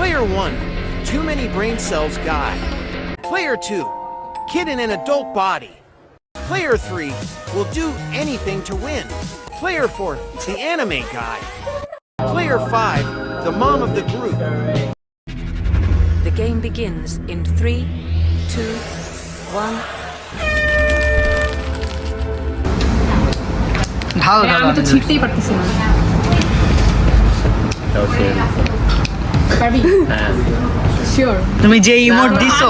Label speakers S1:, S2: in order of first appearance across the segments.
S1: Player 1, too many brain cells guy. Player 2, kid in an adult body. Player 3, will do anything to win. Player 4, the anime guy. Player 5, the mom of the group.
S2: The game begins in 3, 2, 1.
S3: ঢাল
S4: আমি তো ছিটতেই পারতেছি না। পারবি? Sure.
S3: তুমি যে emote দিছো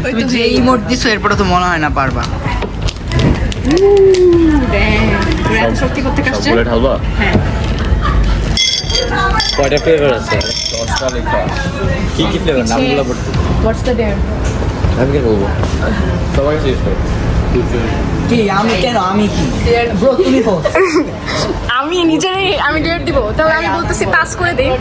S3: তুমি যে ইমোট দিছো এরপরে তো মনে হয় না পারবা।
S4: এত শক্তি করতে কাছে?
S5: বুলেট হালবা
S4: হ্যাঁ।
S5: কয়টা ফ্লেভার আছে? 10টা লেখা। কি কি ফ্লেভার নামগুলো পড়তে?
S4: What's the dare?
S5: আমি কি বলবো? সবাই শেষ করে।
S3: কি আমি কেন আমি কি ব্রো তুমি হোস্ট
S4: আমি নিজেরই আমি ডেয়ার দিব। তাহলে আমি বলতেছি পাস করে দেই।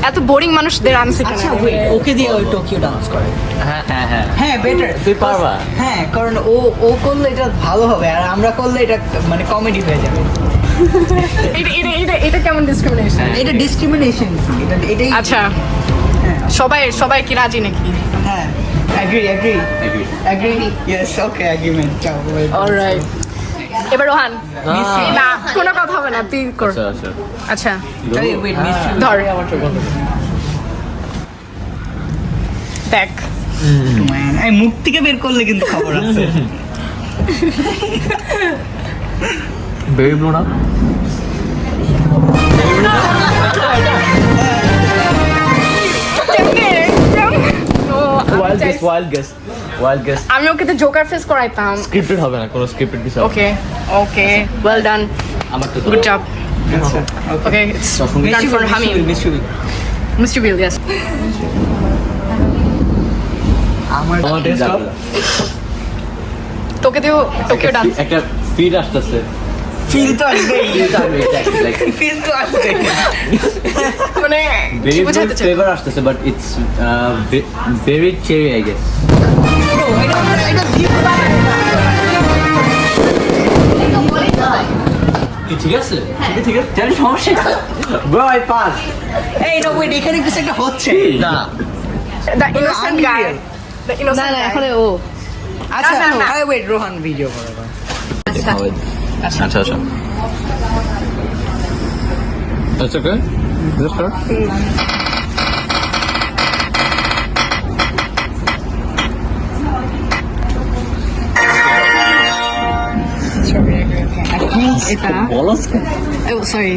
S4: এত বোরিং মানুষদের আনছে কেন?
S3: আচ্ছা ওয়েট ওকে দিয়ে ওই টোকিও ডান্স করে
S5: হ্যাঁ হ্যাঁ হ্যাঁ
S3: হ্যাঁ বেটার
S5: তুই পারবা?
S3: হ্যাঁ কারণ ও করলে এটা ভালো হবে আর আমরা করলে এটা মানে কমেডি হয়ে যাবে।
S4: এটা কেমন ডিসক্রিমিনেশন?
S3: এটা ডিসক্রিমিনেশন এটাই
S4: আচ্ছা সবাই কি রাজি নাকি?
S3: হ্যাঁ এগ্রি ইয়েস ওকে এগ্রিমেন্ট চাও
S4: অলরাইট এবার রোহান না কোনো কথা হবে না তুই কর।
S5: আচ্ছা আচ্ছা
S4: আচ্ছা
S3: ওয়েট মিস
S4: ধর দেখ
S3: এই মুখ থেকে বের করলে কিন্তু খবর আছে।
S5: বেবি ব্লু না ওয়াইল্ড গেস
S4: আমি ওকে তো জোকার ফেস করাইতাম।
S5: স্ক্রিপ্টেড হবে না কোনো স্ক্রিপ্টেড কিছু
S4: ওকে ওয়েল ডান
S5: আমার তো
S4: good job okay it's done for Hamim mister bill yes
S3: আমার
S4: তোকে দিও টোকিও ডান্স
S5: একটা ফিড আসতেছে
S3: ফিল তো আসবেই ফিল তো আসবেই
S4: মানে কি
S5: ভেরি
S4: বোঝাতে
S5: গুড
S4: চাই?
S5: ফ্লেভার আসতেছে but it's very cherry I guess ঠিক আছে ঠিক আছে তাহলে সমস্যা ব্রো আই পাস
S3: এই না ওয়েট এখানে কিছু একটা হচ্ছে
S5: না
S4: the innocent guy the innocent guy এখন ও
S3: আচ্ছা
S4: না, না।
S3: আরে ওয়েট রোহান ভিডিও করো
S5: আচ্ছা আচ্ছা আচ্ছা That's okay. This start.
S4: এটা
S5: বলস
S4: ও সরি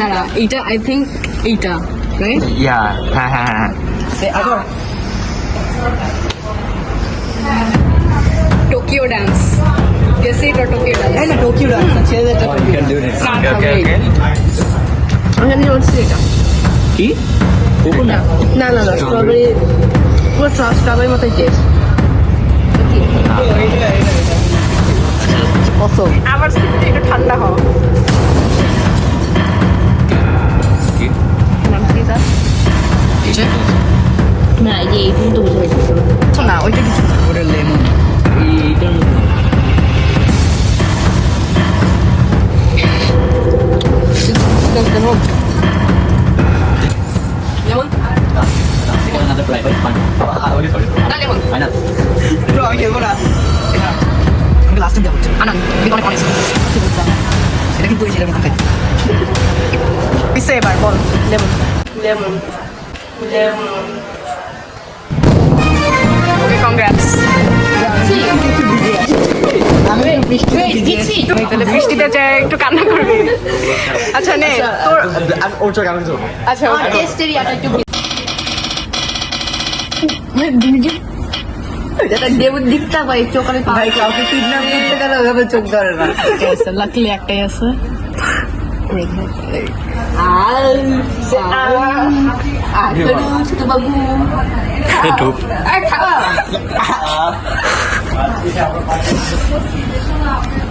S4: দাঁড়া এইটা আই থিংক এইটা রাইট
S5: ইয়া হ্যাঁ হ্যাঁ হ্যাঁ
S3: সে আবার
S4: টোকিও ডান্স গেছে এটা টোকিও ডান্স
S3: এই না টোকিও ডান্স ছেলেদেরটা
S5: you can do it.
S4: না,
S5: Okay, okay,
S4: হবে।
S5: okay.
S4: আমি জানি হচ্ছে এটা
S5: কি কোকোনাট
S4: না স্ট্রবেরি পুরো স্ট্রবেরির মতো টেস্ট
S3: কত
S4: আবার সিপিটা একটু ঠান্ডা হও
S5: কি
S4: না এই যে এইটুকু তো বোঝা যাচ্ছে না ওইটা কিছু না
S3: ওটা লেমন
S5: এইটার
S4: যেমন
S5: another private fund. Okay, sorry.
S4: না লেমন
S5: I know.
S3: ব্রো আমি খেলবো না আমি লাস্ট টাইম যাবো
S4: আনন্দ কিন্তু অনেক অনেস্ট
S3: এটা কিন্তু ওই ছেলের মতো খাই
S4: পিছে এবার বল লেমন লেমন লেমন ওকে কংগ্রাটস
S3: আমি বৃষ্টি
S4: তাহলে বৃষ্টিতে যায় একটু কান্না করবি আচ্ছা নে তোর
S5: ওর চোখ আমি চোখ
S4: আচ্ছা
S6: টেস্টের ইয়াটা একটু দেবুর দিকটা পাই চোখ আমি
S3: ভাই কাউকে কিডন্যাপ করতে গেলে ওভাবে চোখ ধরে না
S4: আছে লাকলি একটাই আছে
S6: ছোট বাবু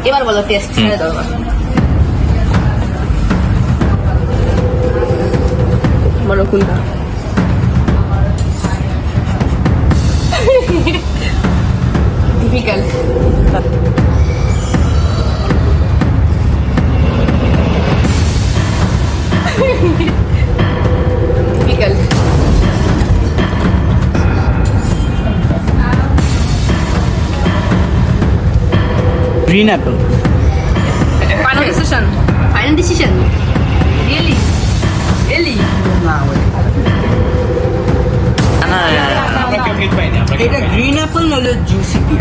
S6: এবার বলো টেস্ট ছেড়ে দাও এবার।
S4: বলো কোনটা
S6: difficult
S3: green Apple.
S4: Final decision.
S6: Final decision really really
S3: না না এটা গ্রিন অ্যাপল নলে জুসি কি?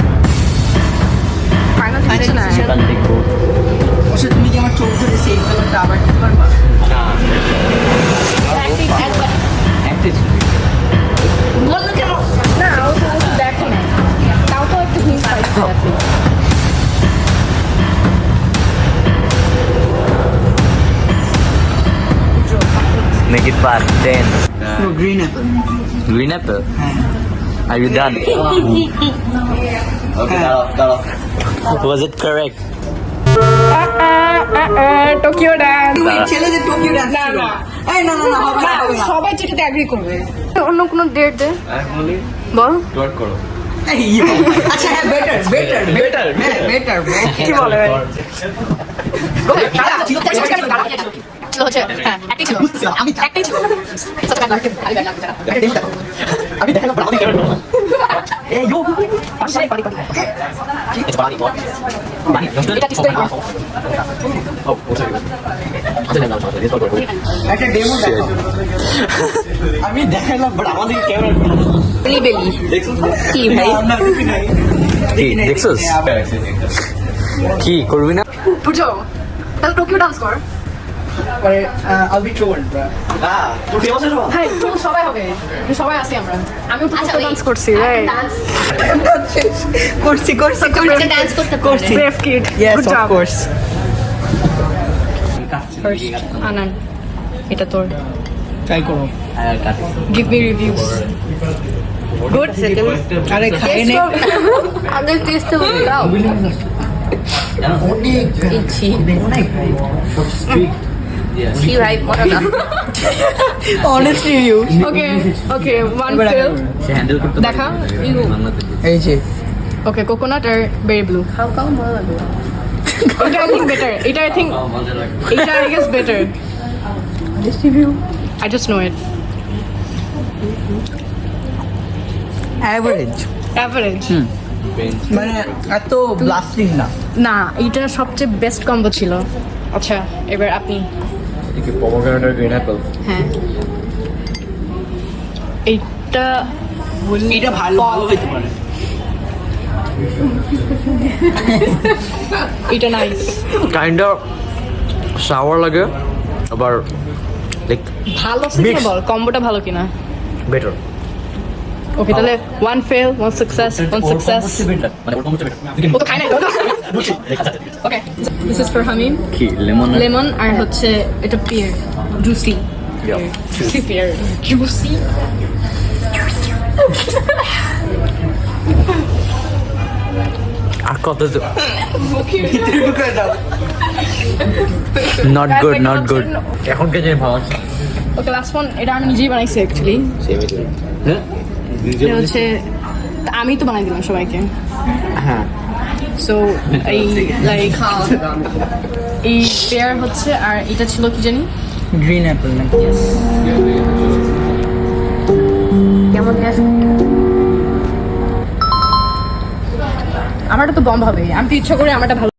S4: Final decision.
S3: অবশ্য তুমি কি আমার চোখ ধরে সেই কালারটা আবার দিতে পারবা?
S6: বললো কেন
S4: না, ও তো দেখো না। তাও তো একটু হিংসা পাইছে আপনি।
S5: Make it fast. 10.
S3: Green Apple.
S5: Green apple.
S3: হ্যাঁ
S5: Are you done? Okay, দাঁড়াও। Was it correct?
S4: Tokyo dance.
S3: তুমি ছেলেদের টোকিও ডান্স ছিল
S4: না।
S3: এই না না না হবে না হবে না
S4: সবাই যেটাতে অ্যাগ্রি করবে। অন্য কোনো ডেট দে বল।
S5: Work করো।
S3: এই ইয়ো। আচ্ছা হ্যাঁ বেটার হ্যাঁ বেটার
S4: কি বলে ভাই?
S6: ছিল হচ্ছে হ্যাঁ একটাই ছিল
S3: আমি
S6: একটাই ছিল
S3: আমি দেখলাম আমি কেন এই ইয়ো একটা ডেমো দেখো আমি দেখালাম বাট আমাদের ক্যামেরা
S6: বেলি বেলি কি ভাই
S5: কি দেখছস? কি করবি না?
S4: বুঝো তাহলে টোকিও ডান্স কর।
S3: পরে I'll be trolled bro না তোর ফেমাস হলো
S4: হ্যাঁ তো সবাই হবে, সবাই আছি আমরা। আমিও তো
S6: আচ্ছা,
S4: ডান্স করছি ভাই।
S6: ডান্স
S3: করছি
S6: ডান্স করতে করছি
S4: brave kid.
S3: yes of course
S4: first Anan এটা তোর।
S3: ট্রাই করো
S4: give me reviews. Good second.
S3: আরে খাই নে
S6: আগে টেস্ট তো দাও ইচ্ছি কি ভাই মনে না
S3: honest review
S4: ওকে ওকে ওয়ান ফেল
S5: সে হ্যান্ডেল করতে
S4: দেখা
S3: এই যে
S4: ওকে কোকোনাট আর বেরি ব্লু।
S6: খাও খাও মজা লাগবে
S4: এটা আই থিঙ্ক বেটার, এটা আই থিঙ্ক এটা I guess better.
S3: honest review
S4: I just know it.
S3: average
S4: Average.
S3: মানে এত ব্লাস্টিং না
S4: না এটা সবচেয়ে বেস্ট কম্বো ছিল। আচ্ছা এবার আপনি।
S5: কি পমোগ্রানেট আর গ্রিন অ্যাপল?
S4: হ্যাঁ এইটা
S3: এটা ভালো হইতে পারে
S4: এটা নাইস।
S5: কাইন্ড অফ সাওয়ার লাগে আবার লাইক
S4: ভালো সিগন্যাল বল কম্বোটা ভালো কিনা।
S5: বেটার।
S4: ওকে তাহলে one fail one success one success.
S5: মানে ওরকম হচ্ছে
S4: ও তো খাই নাই okay this is for Hamim.
S5: কি লেমন
S4: লেমন আর হচ্ছে এটা pear juicy juicy pear juicy.
S5: আর কত
S3: ভিতরে ঢুকে দাও
S5: নট গুড এখন কে জানি ভালো আছে
S4: ওকে লাস্ট ওয়ান এটা আমি নিজেই বানাইছি অ্যাকচুয়ালি।
S5: হ্যাঁ
S4: এটা হচ্ছে আমি তো বানাই দিলাম সবাইকে।
S5: হ্যাঁ
S4: সো এই লাইক এই পেয়ার হচ্ছে আর এটা ছিল কি জানি
S3: গ্রিন অ্যাপল নাকি
S6: কেমন গ্যাস
S4: আমারটা তো বম্ব হবে। আমি তো ইচ্ছা করে আমারটা ভালো